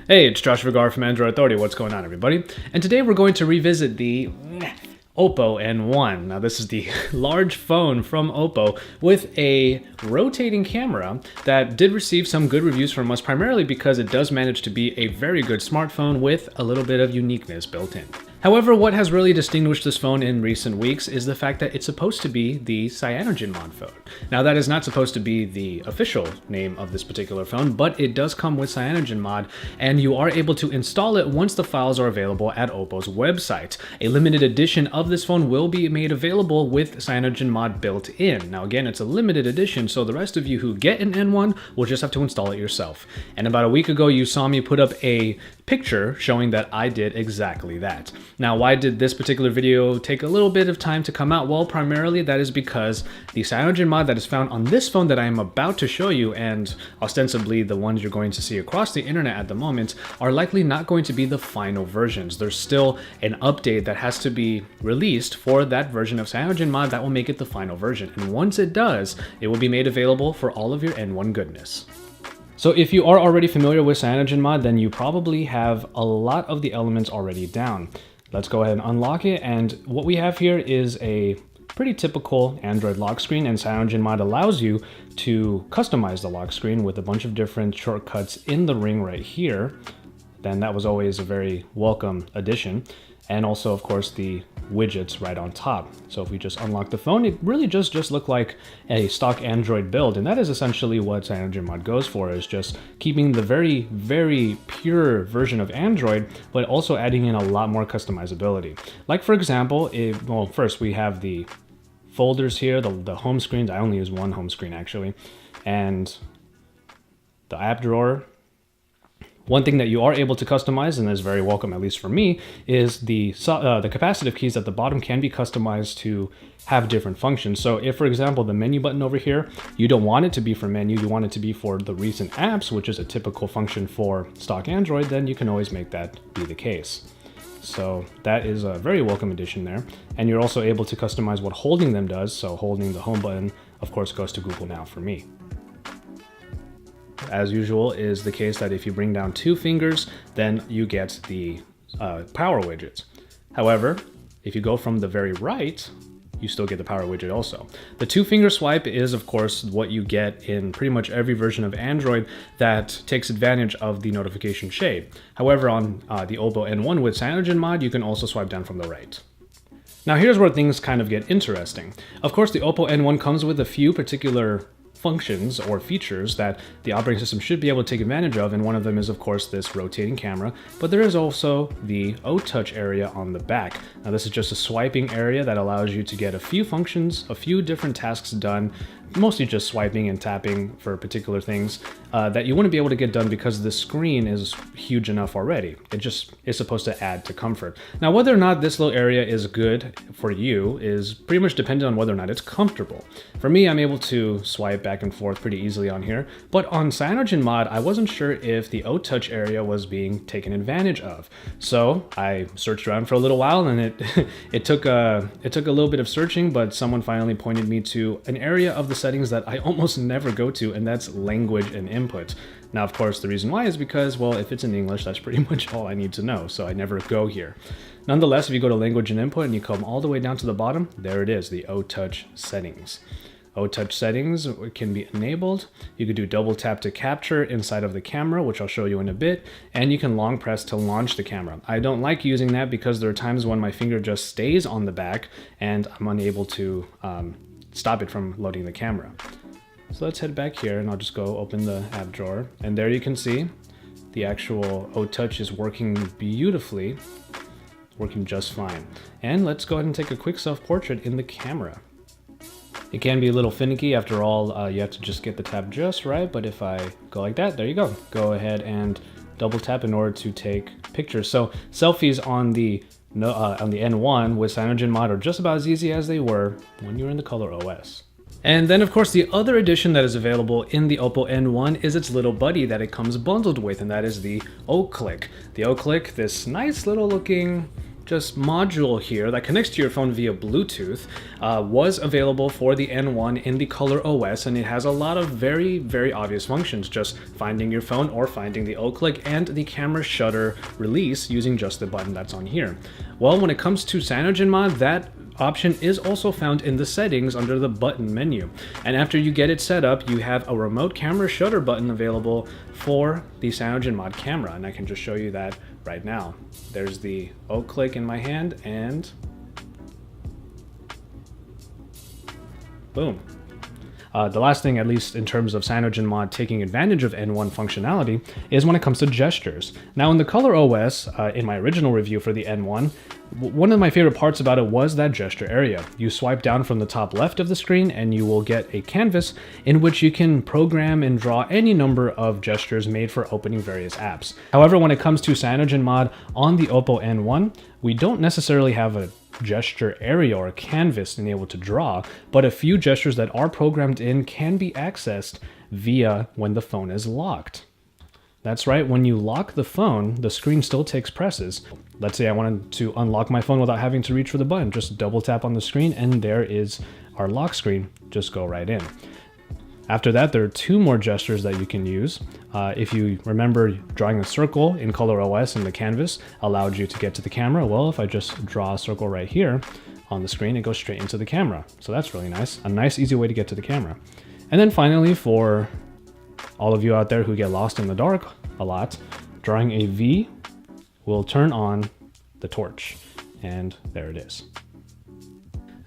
Hey, it's Josh Vergara from Android Authority. What's going on, everybody? And today we're going to revisit the Oppo N1. Now, this is the large phone from Oppo with a rotating camera that did receive some good reviews from us, primarily because it does manage to be a very good smartphone with a little bit of uniqueness built in. However, what has really distinguished this phone in recent weeks is the fact that it's supposed to be the CyanogenMod phone. Now, that is not supposed to be the official name of this particular phone, but it does come with CyanogenMod, and you are able to install it once the files are available at Oppo's website. A limited edition of this phone will be made available with CyanogenMod built in. Now, again, it's a limited edition, so the rest of you who get an N1 will just have to install it yourself. And about a week ago, you saw me put up a picture showing that I did exactly that. Now, why did this particular video take a little bit of time to come out? Well, primarily that is because the CyanogenMod that is found on this phone that I am about to show you, and ostensibly the ones you're going to see across the internet at the moment, are likely not going to be the final versions. There's still an update that has to be released for that version of CyanogenMod that will make it the final version. And once it does, it will be made available for all of your N1 goodness. So if you are already familiar with CyanogenMod, then you probably have a lot of the elements already down. Let's go ahead and unlock it, and what we have here is a pretty typical Android lock screen, and CyanogenMod allows you to customize the lock screen with a bunch of different shortcuts in the ring right here. Then that was always a very welcome addition. And also, of course, the widgets right on top. So if we just unlock the phone, it really just look like a stock Android build. And that is essentially what CyanogenMod goes for, is just keeping the very, very pure version of Android, but also adding in a lot more customizability. Like, for example, well, first we have the folders here, the home screens. I only use one home screen, actually. And the app drawer. One thing that you are able to customize, and is very welcome, at least for me, is the capacitive keys at the bottom can be customized to have different functions. So if, for example, the menu button over here, you don't want it to be for menu, you want it to be for the recent apps, which is a typical function for stock Android, then you can always make that be the case. So that is a very welcome addition there. And you're also able to customize what holding them does. So holding the home button, of course, goes to Google Now for me. As usual is the case that if you bring down two fingers, then you get the power widgets. However, if you go from the very right, you still get the power widget also. The two-finger swipe is, of course, what you get in pretty much every version of Android that takes advantage of the notification shade. However, on the Oppo N1 with CyanogenMod, you can also swipe down from the right. Now, here's where things kind of get interesting. Of course, the Oppo N1 comes with a few particular functions or features that the operating system should be able to take advantage of, and one of them is, of course, this rotating camera, but there is also the O-Touch area on the back. Now, this is just a swiping area that allows you to get a few functions, a few different tasks done, mostly just swiping and tapping for particular things that you wouldn't be able to get done because the screen is huge enough already. It just is supposed to add to comfort. Now, whether or not this little area is good for you is pretty much dependent on whether or not it's comfortable. For me, I'm able to swipe back and forth pretty easily on here, but on CyanogenMod, I wasn't sure if the O-Touch area was being taken advantage of. So I searched around for a little while, and it took a little bit of searching, but someone finally pointed me to an area of the settings that I almost never go to, and that's language and input. Now, of course, the reason why is because, well, if it's in English, that's pretty much all I need to know, so I never go here. Nonetheless, if you go to language and input and you come all the way down to the bottom, there it is, the O-Touch settings. O-Touch settings can be enabled. You could do double tap to capture inside of the camera, which I'll show you in a bit, and you can long press to launch the camera. I don't like using that because there are times when my finger just stays on the back and I'm unable to stop it from loading the camera. So let's head back here, and I'll just go open the app drawer, and there you can see the actual O-Touch is working beautifully, working just fine. And let's go ahead and take a quick self-portrait in the camera. It can be a little finicky. After all, you have to just get the tap just right, but if I go like that, there you go. Go ahead and double tap in order to take pictures. So selfies on the N1 with CyanogenMod are just about as easy as they were when you were in the Color OS. And then, of course, the other addition that is available in the Oppo N1 is its little buddy that it comes bundled with, and that is the O-Click. The O-Click, this nice little looking just module here that connects to your phone via Bluetooth was available for the N1 in the Color OS, and it has a lot of very, very obvious functions, just finding your phone or finding the O-click and the camera shutter release using just the button that's on here. Well, when it comes to CyanogenMod, that option is also found in the settings under the button menu. And after you get it set up, you have a remote camera shutter button available for the CyanogenMod camera, and I can just show you that right now. There's the O-click in my hand, and boom. The last thing, at least in terms of CyanogenMod taking advantage of N1 functionality, is when it comes to gestures. Now in the Color OS, in my original review for the N1, one of my favorite parts about it was that gesture area. You swipe down from the top left of the screen and you will get a canvas in which you can program and draw any number of gestures made for opening various apps. However, when it comes to CyanogenMod on the Oppo N1, we don't necessarily have a gesture area or a canvas enabled to draw, but a few gestures that are programmed in can be accessed via when the phone is locked. That's right, when you lock the phone, the screen still takes presses. Let's say I wanted to unlock my phone without having to reach for the button. Just double tap on the screen and there is our lock screen. Just go right in. After that, there are two more gestures that you can use. If you remember, drawing a circle in Color OS in the canvas allowed you to get to the camera. Well, if I just draw a circle right here on the screen, it goes straight into the camera. So that's really nice. A nice, easy way to get to the camera. And then finally, for all of you out there who get lost in the dark a lot, drawing a V will turn on the torch. And there it is.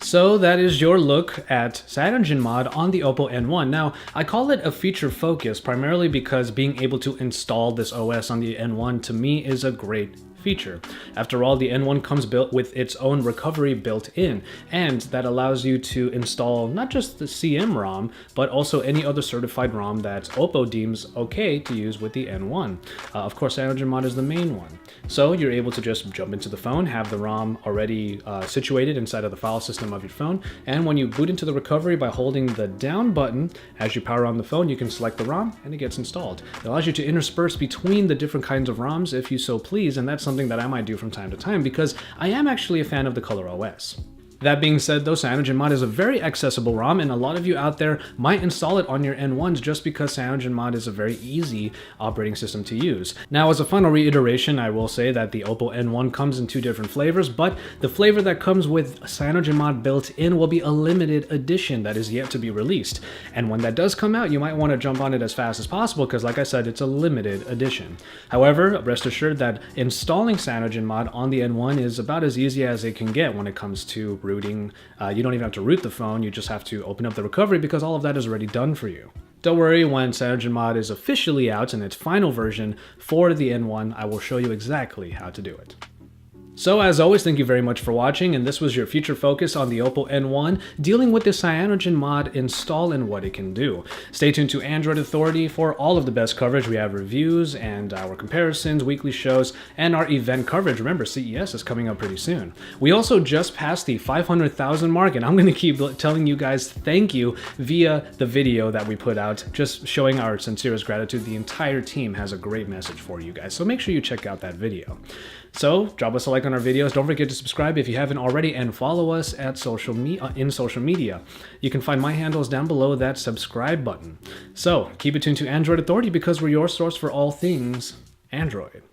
So that is your look at CyanogenMod on the Oppo N1. Now, I call it a feature focus primarily because being able to install this OS on the N1 to me is a great feature. After all, the N1 comes built with its own recovery built in, and that allows you to install not just the CM ROM, but also any other certified ROM that Oppo deems okay to use with the N1. Of course, CyanogenMod is the main one. So you're able to just jump into the phone, have the ROM already situated inside of the file system of your phone, and when you boot into the recovery by holding the down button as you power on the phone, you can select the ROM and it gets installed. It allows you to intersperse between the different kinds of ROMs if you so please, and that's something that I might do from time to time because I am actually a fan of the Color OS. That being said though, CyanogenMod is a very accessible ROM, and a lot of you out there might install it on your N1s just because CyanogenMod is a very easy operating system to use. Now, as a final reiteration, I will say that the Oppo N1 comes in two different flavors, but the flavor that comes with CyanogenMod built in will be a limited edition that is yet to be released. And when that does come out, you might want to jump on it as fast as possible because, like I said, it's a limited edition. However, rest assured that installing CyanogenMod on the N1 is about as easy as it can get when it comes to rooting. You don't even have to root the phone, you just have to open up the recovery because all of that is already done for you. Don't worry, when CyanogenMod is officially out in its final version for the N1, I will show you exactly how to do it. So as always, thank you very much for watching, and this was your feature focus on the Oppo N1, dealing with the CyanogenMod install and what it can do. Stay tuned to Android Authority for all of the best coverage. We have reviews and our comparisons, weekly shows, and our event coverage. Remember, CES is coming up pretty soon. We also just passed the 500,000 mark, and I'm going to keep telling you guys thank you via the video that we put out, just showing our sincerest gratitude. The entire team has a great message for you guys, so make sure you check out that video. So drop us a like on our videos. Don't forget to subscribe if you haven't already, and follow us at in social media. You can find my handles down below that subscribe button. So keep it tuned to Android Authority because we're your source for all things Android.